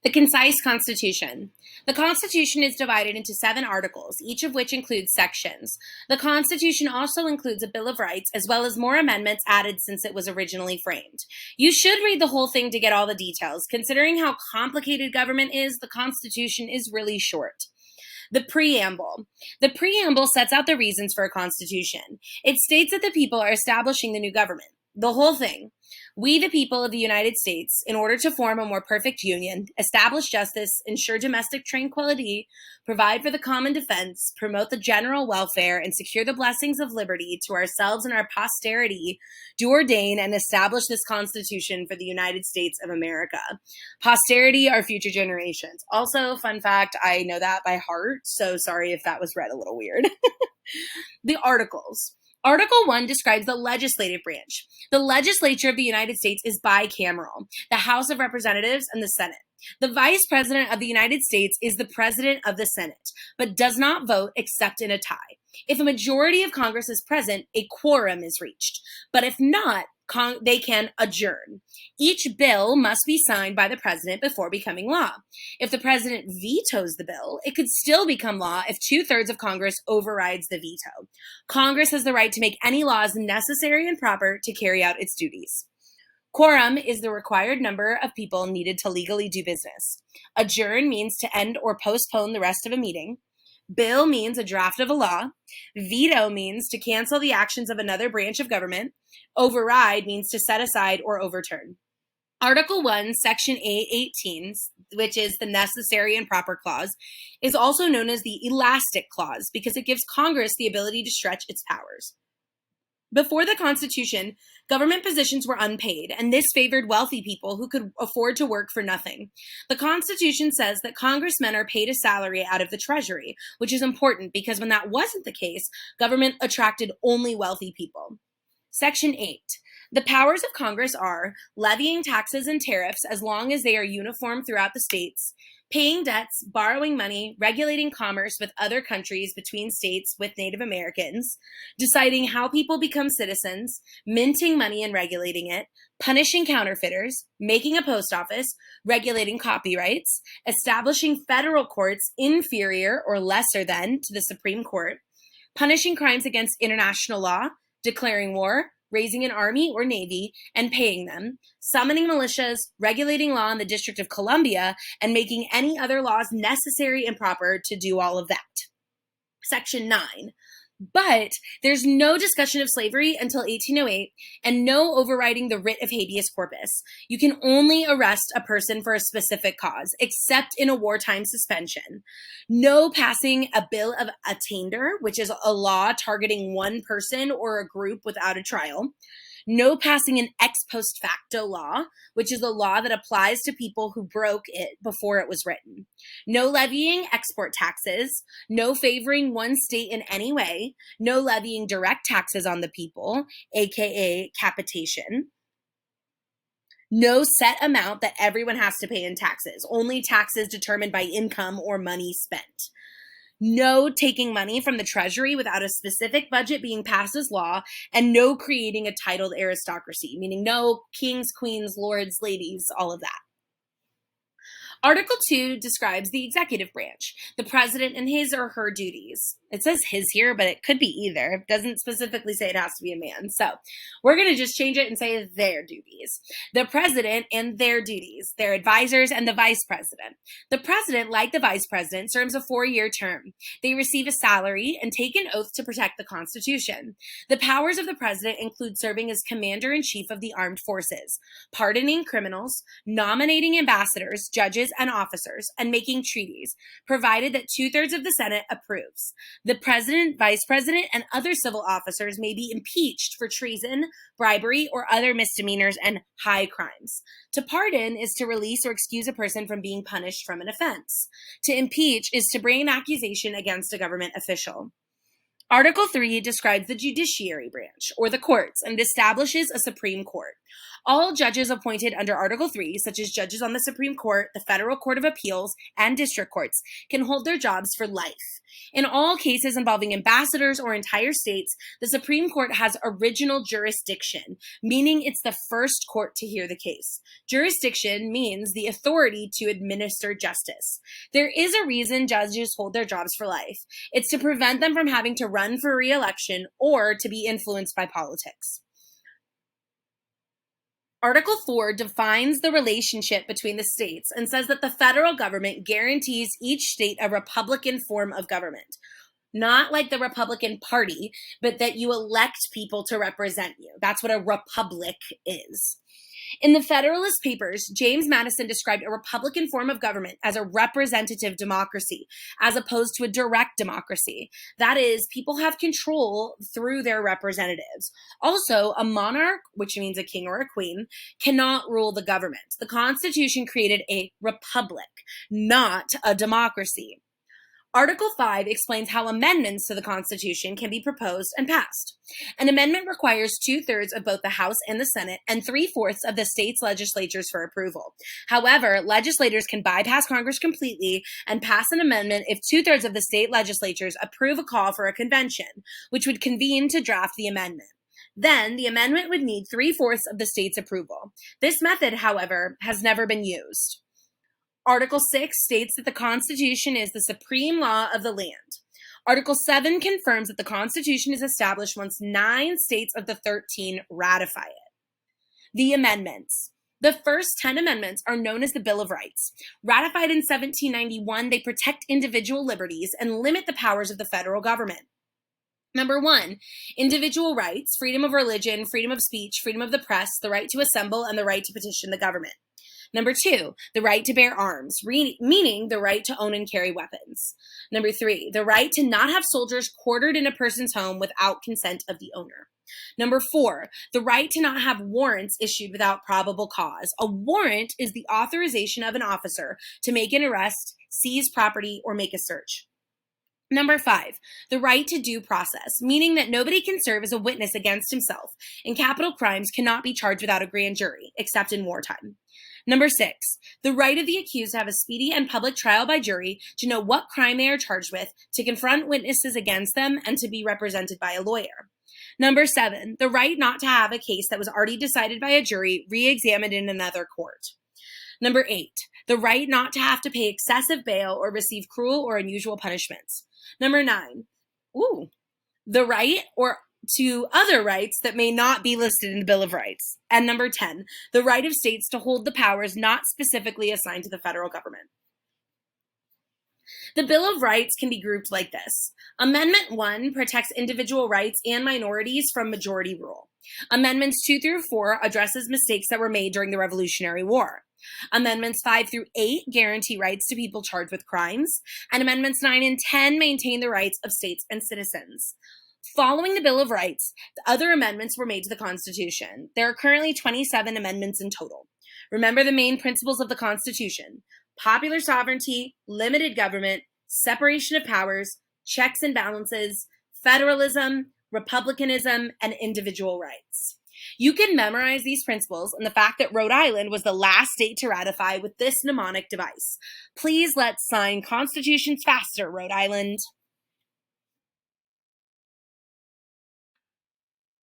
The Concise Constitution. The Constitution is divided into 7 articles, each of which includes sections. The Constitution also includes a Bill of Rights, as well as more amendments added since it was originally framed. You should read the whole thing to get all the details. Considering how complicated government is, the Constitution is really short. The Preamble. The Preamble sets out the reasons for a constitution. It states that the people are establishing the new government. The whole thing. We, the people of the United States, in order to form a more perfect union, establish justice, ensure domestic tranquility, provide for the common defense, promote the general welfare, and secure the blessings of liberty to ourselves and our posterity, do ordain and establish this Constitution for the United States of America. Posterity are future generations. Also, fun fact, I know that by heart, so sorry if that was read a little weird. The Articles. Article 1 describes the legislative branch. The legislature of the United States is bicameral, the House of Representatives and the Senate. The Vice President of the United States is the President of the Senate, but does not vote except in a tie. If a majority of Congress is present, a quorum is reached. But if not, they can adjourn. Each bill must be signed by the president before becoming law. If the president vetoes the bill, it could still become law if 2/3 of Congress overrides the veto. Congress has the right to make any laws necessary and proper to carry out its duties. Quorum is the required number of people needed to legally do business. Adjourn means to end or postpone the rest of a meeting. Bill means a draft of a law. Veto means to cancel the actions of another branch of government. Override means to set aside or overturn. Article 1, Section A18, which is the necessary and proper clause, is also known as the elastic clause because it gives Congress the ability to stretch its powers. Before the Constitution, government positions were unpaid, and this favored wealthy people who could afford to work for nothing. The Constitution says that congressmen are paid a salary out of the Treasury, which is important because when that wasn't the case, government attracted only wealthy people. Section 8. The powers of Congress are levying taxes and tariffs as long as they are uniform throughout the states, paying debts, borrowing money, regulating commerce with other countries between states with Native Americans, deciding how people become citizens, minting money and regulating it, punishing counterfeiters, making a post office, regulating copyrights, establishing federal courts inferior or lesser than to the Supreme Court, punishing crimes against international law, declaring war, raising an army or navy and paying them, summoning militias, regulating law in the District of Columbia, and making any other laws necessary and proper to do all of that. Section 9. But there's no discussion of slavery until 1808 and no overriding the writ of habeas corpus. You can only arrest a person for a specific cause, except in a wartime suspension. No passing a bill of attainder, which is a law targeting one person or a group without a trial. No passing an ex post facto law, which is a law that applies to people who broke it before it was written. No levying export taxes, no favoring one state in any way, no levying direct taxes on the people, aka capitation. No set amount that everyone has to pay in taxes, only taxes determined by income or money spent. No taking money from the Treasury without a specific budget being passed as law, and no creating a titled aristocracy, meaning no kings, queens, lords, ladies, all of that. Article 2 describes the executive branch, the president and his or her duties. It says his here, but it could be either. It doesn't specifically say it has to be a man. So we're going to just change it and say their duties. The president and their duties, their advisors and the vice president. The president, like the vice president, serves a 4-year term. They receive a salary and take an oath to protect the Constitution. The powers of the president include serving as commander-in-chief of the armed forces, pardoning criminals, nominating ambassadors, judges, and officers, and making treaties, provided that 2/3 of the Senate approves. The president, vice president, and other civil officers may be impeached for treason, bribery, or other misdemeanors and high crimes. To pardon is to release or excuse a person from being punished from an offense. To impeach is to bring an accusation against a government official. Article 3 describes the judiciary branch, or the courts, and establishes a Supreme Court. All judges appointed under Article 3, such as judges on the Supreme Court, the Federal Court of Appeals, and district courts, can hold their jobs for life. In all cases involving ambassadors or entire states, the Supreme Court has original jurisdiction, meaning it's the first court to hear the case. Jurisdiction means the authority to administer justice. There is a reason judges hold their jobs for life. It's to prevent them from having to run for re-election or to be influenced by politics. Article 4 defines the relationship between the states and says that the federal government guarantees each state a Republican form of government. Not like the Republican Party, but that you elect people to represent you. That's what a republic is. In the Federalist Papers, James Madison described a Republican form of government as a representative democracy, as opposed to a direct democracy. That is, people have control through their representatives. Also, a monarch, which means a king or a queen, cannot rule the government. The Constitution created a republic, not a democracy. Article 5 explains how amendments to the Constitution can be proposed and passed. An amendment requires 2/3 of both the House and the Senate and 3/4 of the state's legislatures for approval. However, legislators can bypass Congress completely and pass an amendment if 2/3 of the state legislatures approve a call for a convention, which would convene to draft the amendment. Then, the amendment would need 3/4 of the state's approval. This method, however, has never been used. Article 6 states that the Constitution is the supreme law of the land. Article 7 confirms that the Constitution is established once 9 states of the 13 ratify it. The amendments. The first 10 amendments are known as the Bill of Rights. Ratified in 1791, they protect individual liberties and limit the powers of the federal government. Number 1, individual rights, freedom of religion, freedom of speech, freedom of the press, the right to assemble, and the right to petition the government. Number 2, the right to bear arms, meaning the right to own and carry weapons. Number 3, the right to not have soldiers quartered in a person's home without consent of the owner. Number 4, the right to not have warrants issued without probable cause. A warrant is the authorization of an officer to make an arrest, seize property, or make a search. Number 5, the right to due process, meaning that nobody can serve as a witness against himself, and capital crimes cannot be charged without a grand jury, except in wartime. Number 6, the right of the accused to have a speedy and public trial by jury, to know what crime they are charged with, to confront witnesses against them, and to be represented by a lawyer. Number 7, the right not to have a case that was already decided by a jury re-examined in another court. Number 8, the right not to have to pay excessive bail or receive cruel or unusual punishments. Number 9, the right to other rights that may not be listed in the Bill of Rights. And number 10, the right of states to hold the powers not specifically assigned to the federal government. The Bill of Rights can be grouped like this. Amendment 1 protects individual rights and minorities from majority rule. Amendments 2 through 4 addresses mistakes that were made during the Revolutionary War. Amendments 5 through 8 guarantee rights to people charged with crimes. And Amendments 9 and 10 maintain the rights of states and citizens. Following the Bill of Rights, the other amendments were made to the Constitution. There are currently 27 amendments in total. Remember the main principles of the Constitution: popular sovereignty, limited government, separation of powers, checks and balances, federalism, republicanism, and individual rights. You can memorize these principles and the fact that Rhode Island was the last state to ratify with this mnemonic device. Please let's sign constitutions faster, Rhode Island.